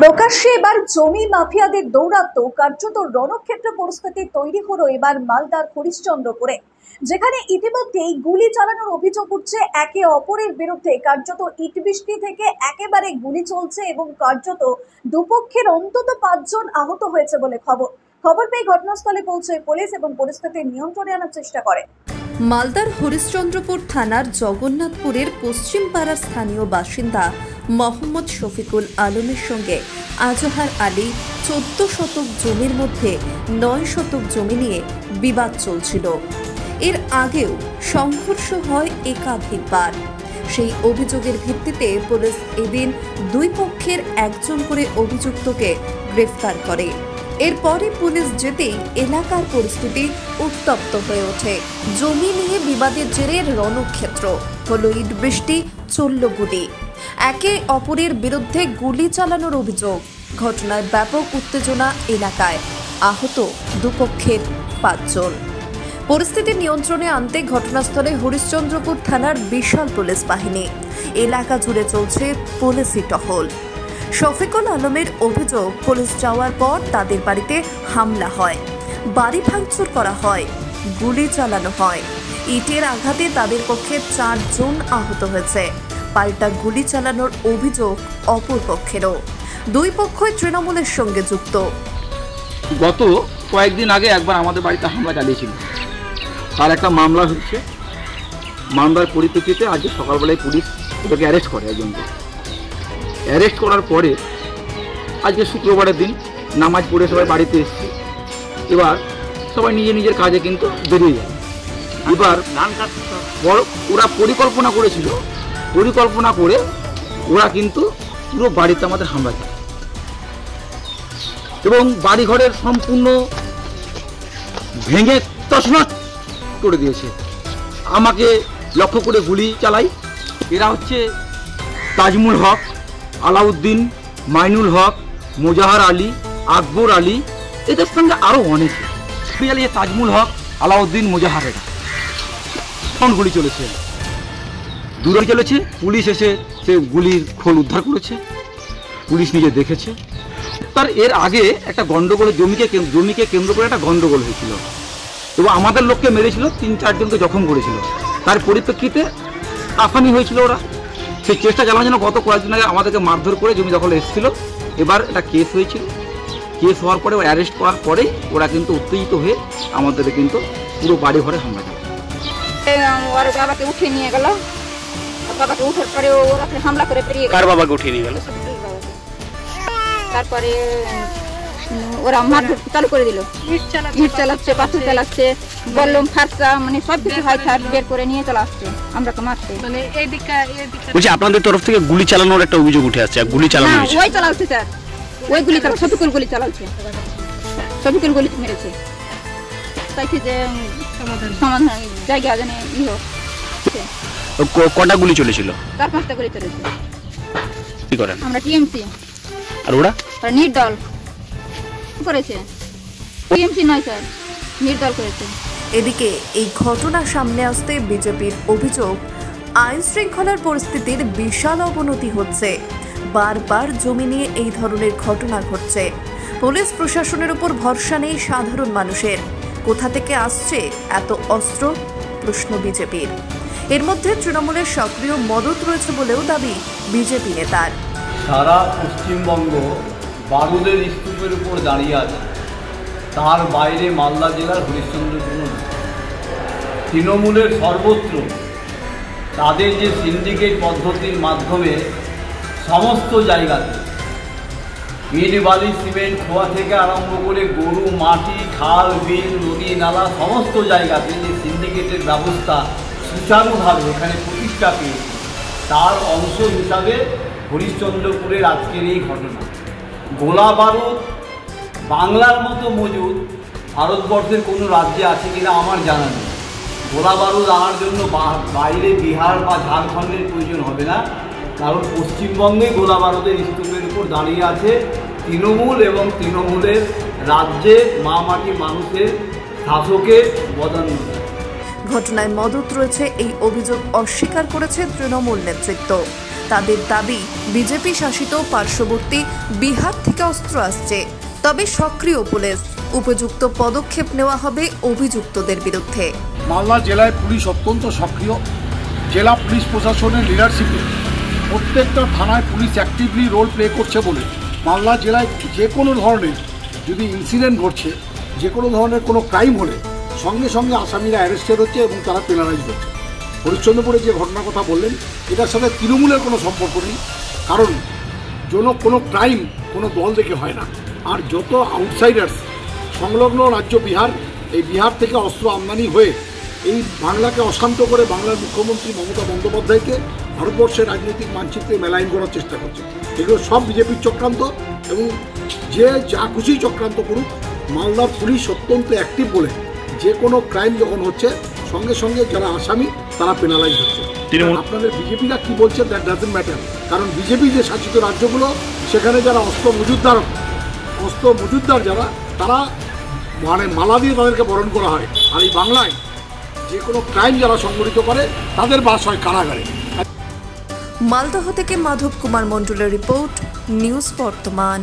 প্রকাশ্যে এবার জমি মাফিয়াদের দৌরাত্ম্য কার্যত রণক্ষেত্র পরিস্থিতি তৈরি হলো এবার মালদার হরিশ্চন্দ্রপুরে, যেখানে ইতিমধ্যেই গুলি চালানোর অভিযোগ উঠছে। একে অপরের বিরুদ্ধে কার্যত ইটবৃষ্টি থেকে একেবারে গুলি চলছে এবং কার্যত দুপক্ষের অন্তত 5 জন আহত হয়েছে বলে খবর পেয়ে ঘটনাস্থলে পৌঁছে পুলিশ এবং পরিস্থিতি নিয়ন্ত্রণে আনার চেষ্টা করে। মালদার হরিশ্চন্দ্রপুর থানার জগন্নাথপুরের পশ্চিম পাড়ার স্থানীয় বাসিন্দা মোহাম্মদ শফিকুল আলমের সঙ্গে আজহার আলী 14 শতক জমির মধ্যে 9 শতক জমি নিয়ে বিবাদ চলছিল। এর আগেও সংঘর্ষ হয় একাধিকবার। সেই অভিযোগের ভিত্তিতে পুলিশ এদিন দুই পক্ষের একজন করে অভিযুক্তকে গ্রেফতার করে। এরপরে পুলিশ যেতেই এলাকার পরিস্থিতি উত্তপ্ত হয়ে ওঠে। জমি নিয়ে বিবাদের জেরে রণক্ষেত্র হলো, ইট বৃষ্টি, চলল গুলি, একে অপরের বিরুদ্ধে গুলি চালানোর অভিযোগ। ঘটনায় ব্যাপক উত্তেজনা এলাকায়, আহত দুপক্ষের 5 জন। পরিস্থিতি নিয়ন্ত্রণে আনতে ঘটনাস্থলে হরিশ্চন্দ্রপুর থানার বিশাল পুলিশ বাহিনী, এলাকা জুড়ে চলছে পুলিশি টহল। শফিকুল আলমের অভিযোগ, পুলিশ যাওয়ার পর তাদের বাড়িতে হামলা হয়, বাড়ি ভাঙচুর করা হয়, গুলি চালানো হয়। ইটের আঘাতে তাদের পক্ষে 4 জন আহত হয়েছে। পাল্টা গুলি চালানোর অভিযোগ অপর পক্ষেরও। দুই পক্ষই তৃণমূলের সঙ্গে যুক্ত। গত কয়েকদিন আগে একবার আমাদের বাড়িতে হামলা চালিয়েছিল, তার একটা মামলা হচ্ছে। মামলার পরিপ্রেক্ষিতে আজকে সকালবেলায় পুলিশ ওটাকে অ্যারেস্ট করে। একজনকে অ্যারেস্ট করার পরে আজকে শুক্রবারের দিন নামাজ পড়ে সবাই বাড়িতে এসেছে। এবার সবাই নিজের কাজে কিন্তু বেরিয়ে যায়। এবার ওরা পরিকল্পনা করেছিল, পরিকল্পনা করে ওরা কিন্তু পুরো বাড়িতে আমাদের হামলা চালায় এবং বাড়িঘরের সম্পূর্ণ ভেঙে তছনছ করে দিয়েছে। আমাকে লক্ষ্য করে গুলি চালাই। এরা হচ্ছে তাজমুল হক, আলাউদ্দিন, মাইনুল হক, মোজাহার আলী, আকবর আলী, এদের সঙ্গে আরও অনেকে। তাজমুল হক, আলাউদ্দিন, মোজাহার, এরা কোন গুলি চলেছে, দূরে চলেছে। পুলিশ এসে সে গুলির খোল উদ্ধার করেছে, পুলিশ নিজে দেখেছে। তার এর আগে একটা গন্ডগোল, জমিকে কেন্দ্র করে একটা গন্ডগোল হয়েছিল এবং আমাদের লোককে মেরেছিল, 3-4 জনকে জখম করেছিল। তার পরিপ্রেক্ষিতে আসামি হয়েছিল ওরা। সেই চেষ্টা চালানোর জন্য গত কয়েকদিন আগে আমাদেরকে মারধর করে জমি দখলে এসেছিল। এবার একটা কেস হয়েছিল। কেস হওয়ার পরে অ্যারেস্ট করার পরেই ওরা কিন্তু উত্তেজিত হয়ে আমাদের কিন্তু পুরো বাড়ি ঘরে হামলা করে। ওর বাবাকে উঠিয়ে নিয়ে গেল, বাবাকে উঠার পরে ওরা হামলা করে বেরিয়ে গেল। কার বাবাকে উঠিয়ে নিয়ে গেল? তারপরে ওরা মারধর চালু করে দিল, ইট চালাচ্ছে, পাথর চালাচ্ছে, বললম ফাঁসা, মানে সব কিছু হাই ফাট বের করে নিয়ে চলে আসছে আমরা মারতে। বলছি আপনাদের তরফ থেকে গুলি চালানোর একটা অভিযোগ উঠে আসছে। গুলি চালানো হয়েছে? ওই চালাচ্ছে স্যার, ওই গুলি চালাচ্ছে, শফিকুল গুলি চালাচ্ছে, শফিকুল গুলি মেরেছে। চাইছি যে সমাধান জায়গা জানে ই হোক। কটা গুলি চলেছিল? 4-5টা গুলি চলেছে। কি করেন? আমরা টিএমসি। আর ওরা নির্দল করেছে, টিএমসি নয় স্যার, নির্দল করেছে। এদিকে এই ঘটনা সামনে আসতে বিজেপির অভিযোগ, আইন শৃঙ্খলার পরিস্থিতির বিশাল অবনতি হচ্ছে। বারবার জমি নিয়ে এই ধরনের ঘটনা ঘটছে। পুলিশ প্রশাসনের উপর ভরসা নেই সাধারণ মানুষের। কোথা থেকে আসছে এত অস্ত্র, প্রশ্ন বিজেপির। এর মধ্যে তৃণমূলের সক্রিয় মদত রয়েছে বলেও দাবি বিজেপি নেতার। সারা পশ্চিমবঙ্গ বারুদের স্তূপের উপর দাঁড়িয়ে আছে, তার বাইরে মালদা জেলার হরিশ্চন্দ্রপুর তৃণমূলের সর্বত্র তাদের যে সিন্ডিকেট পদ্ধতির মাধ্যমে সমস্ত জায়গাতে ইট, বালি, সিমেন্ট খোয়া থেকে আরম্ভ করে গরু, মাটি, খাল, বিল, নদী, নালা, সমস্ত জায়গাতে যে সিন্ডিকেটের ব্যবস্থা সুচারুভাবে এখানে প্রতিষ্ঠা পেয়েছে, তার অংশ হিসাবে হরিশ্চন্দ্রপুরের আজকের এই ঘটনা। গোলা বারুদ বাংলার মতো মজুদ ভারতবর্ষের কোনো রাজ্যে আছে কিনা আমার জানা নেই। গোলা বারুদ আনার জন্য বাইরে বিহার বা ঝাড়খণ্ডের প্রয়োজন হবে না, কারণ পশ্চিমবঙ্গে গোলা বারুদের স্তূপের উপর দাঁড়িয়ে আছে তৃণমূল এবং তৃণমূলের রাজ্যে মা মাটি মানুষের শাসকের বদান্য। ঘটনায় মদত রয়েছে এই অভিযোগ অস্বীকার করেছে তৃণমূল নেতৃত্ব। তাদের দাবি বিজেপি শাসিত পার্শ্ববর্তী বিহার থেকে অস্ত্র আসছে, তবে সক্রিয় পুলিশ, উপযুক্ত পদক্ষেপ নেওয়া হবে অভিযুক্তদের বিরুদ্ধে। মালদা জেলায় পুলিশ অত্যন্ত সক্রিয়। জেলা পুলিশ প্রশাসনের লিডারশিপে প্রত্যেকটা থানায় পুলিশ অ্যাক্টিভলি রোল প্লে করছে বলে মালদা জেলায় যে কোনো ধরনের যদি ইনসিডেন্ট ঘটছে, যে কোনো ধরনের কোনো ক্রাইম হলে সঙ্গে সঙ্গে আসামিরা অ্যারেস্টেড হচ্ছে এবং তারা পেনালাইজ হচ্ছে। হরিশ্চন্দ্রপুরে যে ঘটনার কথা বললেন, এটার সাথে তৃণমূলের কোনো সম্পর্ক নেই, কারণ কোনো ক্রাইম কোনো দল দেখে হয় না। আর যত আউটসাইডার্স সংলগ্ন রাজ্য বিহার, এই বিহার থেকে অস্ত্র আমদানি হয়ে এই বাংলাকে অশান্ত করে বাংলার মুখ্যমন্ত্রী মমতা বন্দ্যোপাধ্যায়কে ভারতবর্ষের রাজনৈতিক মানচিত্রে মেলাইন করার চেষ্টা করছে। এগুলো সব বিজেপির চক্রান্ত, এবং যে যা খুশি চক্রান্ত করুক, মালদার পুলিশ অত্যন্ত অ্যাক্টিভ বলে যে কোনো ক্রাইম যখন হচ্ছে সঙ্গে সঙ্গে যারা আসামি তারা পেনালাইজ হচ্ছে। আপনাদের বিজেপিরা কি বলছে দ্যাট ডাজন্ট ম্যাটার, কারণ বিজেপি যে শাসিত রাজ্যগুলো সেখানে যারা অস্ত্র মজুদদার যারা, তারা মানে মালা দিয়ে তাদেরকে বরণ করা হয়। আর এই বাংলায় যে কোনো ক্রাইম যারা সংগঠিত করে তাদের বাস হয় কারাগারে। মালদহ থেকে মাধব কুমার মণ্ডলের রিপোর্ট, নিউজ বর্তমান।